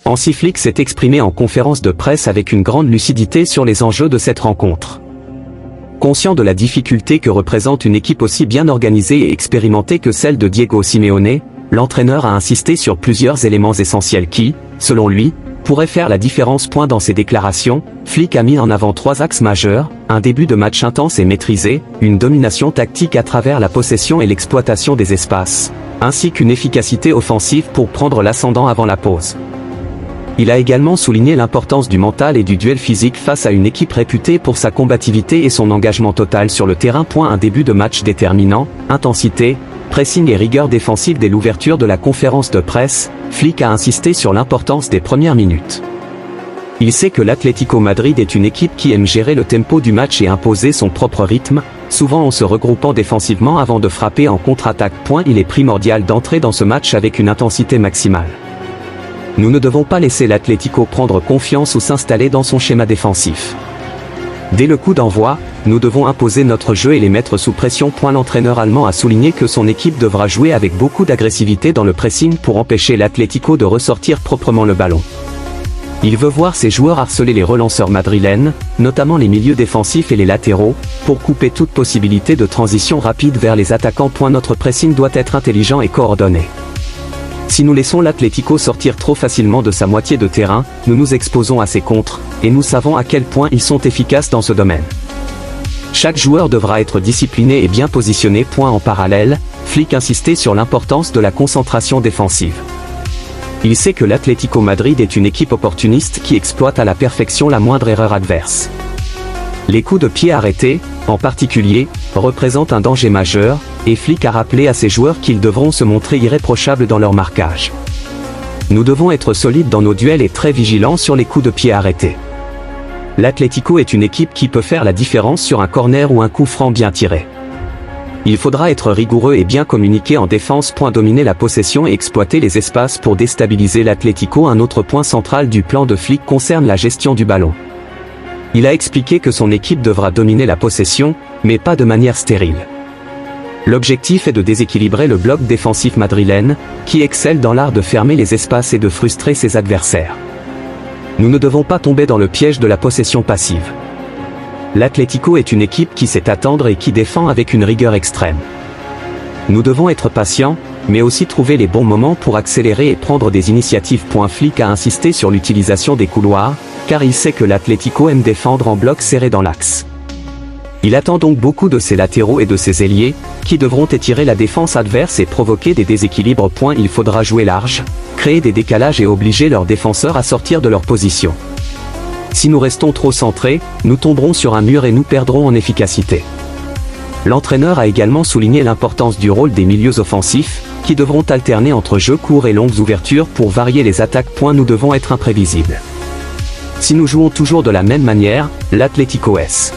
Hansi Flick s'est exprimé en conférence de presse avec une grande lucidité sur les enjeux de cette rencontre. Conscient de la difficulté que représente une équipe aussi bien organisée et expérimentée que celle de Diego Simeone, l'entraîneur a insisté sur plusieurs éléments essentiels qui, selon lui, pourraient faire la différence. Dans ses déclarations, Flick a mis en avant 3 axes majeurs, un début de match intense et maîtrisé, une domination tactique à travers la possession et l'exploitation des espaces, ainsi qu'une efficacité offensive pour prendre l'ascendant avant la pause. Il a également souligné l'importance du mental et du duel physique face à une équipe réputée pour sa combativité et son engagement total sur le terrain. Un début de match déterminant, intensité, pressing et rigueur défensive. Dès l'ouverture de la conférence de presse, Flick a insisté sur l'importance des premières minutes. Il sait que l'Atlético Madrid est une équipe qui aime gérer le tempo du match et imposer son propre rythme, souvent en se regroupant défensivement avant de frapper en contre-attaque. Il est primordial d'entrer dans ce match avec une intensité maximale. Nous ne devons pas laisser l'Atlético prendre confiance ou s'installer dans son schéma défensif. Dès le coup d'envoi, nous devons imposer notre jeu et les mettre sous pression. L'entraîneur allemand a souligné que son équipe devra jouer avec beaucoup d'agressivité dans le pressing pour empêcher l'Atlético de ressortir proprement le ballon. Il veut voir ses joueurs harceler les relanceurs madrilènes, notamment les milieux défensifs et les latéraux, pour couper toute possibilité de transition rapide vers les attaquants. Notre pressing doit être intelligent et coordonné. Si nous laissons l'Atlético sortir trop facilement de sa moitié de terrain, nous nous exposons à ses contres, et nous savons à quel point ils sont efficaces dans ce domaine. Chaque joueur devra être discipliné et bien positionné. En parallèle, Flick insistait sur l'importance de la concentration défensive. Il sait que l'Atlético Madrid est une équipe opportuniste qui exploite à la perfection la moindre erreur adverse. Les coups de pied arrêtés, en particulier, représentent un danger majeur, et Flick a rappelé à ses joueurs qu'ils devront se montrer irréprochables dans leur marquage. Nous devons être solides dans nos duels et très vigilants sur les coups de pied arrêtés. L'Atlético est une équipe qui peut faire la différence sur un corner ou un coup franc bien tiré. Il faudra être rigoureux et bien communiquer en défense. Dominer la possession et exploiter les espaces pour déstabiliser l'Atlético. Un autre point central du plan de Flick concerne la gestion du ballon. Il a expliqué que son équipe devra dominer la possession, mais pas de manière stérile. L'objectif est de déséquilibrer le bloc défensif madrilène, qui excelle dans l'art de fermer les espaces et de frustrer ses adversaires. Nous ne devons pas tomber dans le piège de la possession passive. L'Atlético est une équipe qui sait attendre et qui défend avec une rigueur extrême. Nous devons être patients, mais aussi trouver les bons moments pour accélérer et prendre des initiatives. Flick a insisté sur l'utilisation des couloirs, car il sait que l'Atlético aime défendre en bloc serré dans l'axe. Il attend donc beaucoup de ses latéraux et de ses ailiers, qui devront étirer la défense adverse et provoquer des déséquilibres. Il faudra jouer large, créer des décalages et obliger leurs défenseurs à sortir de leur position. Si nous restons trop centrés, nous tomberons sur un mur et nous perdrons en efficacité. L'entraîneur a également souligné l'importance du rôle des milieux offensifs, qui devront alterner entre jeux courts et longues ouvertures pour varier les attaques. Nous devons être imprévisibles. Si nous jouons toujours de la même manière, l'Atlético S.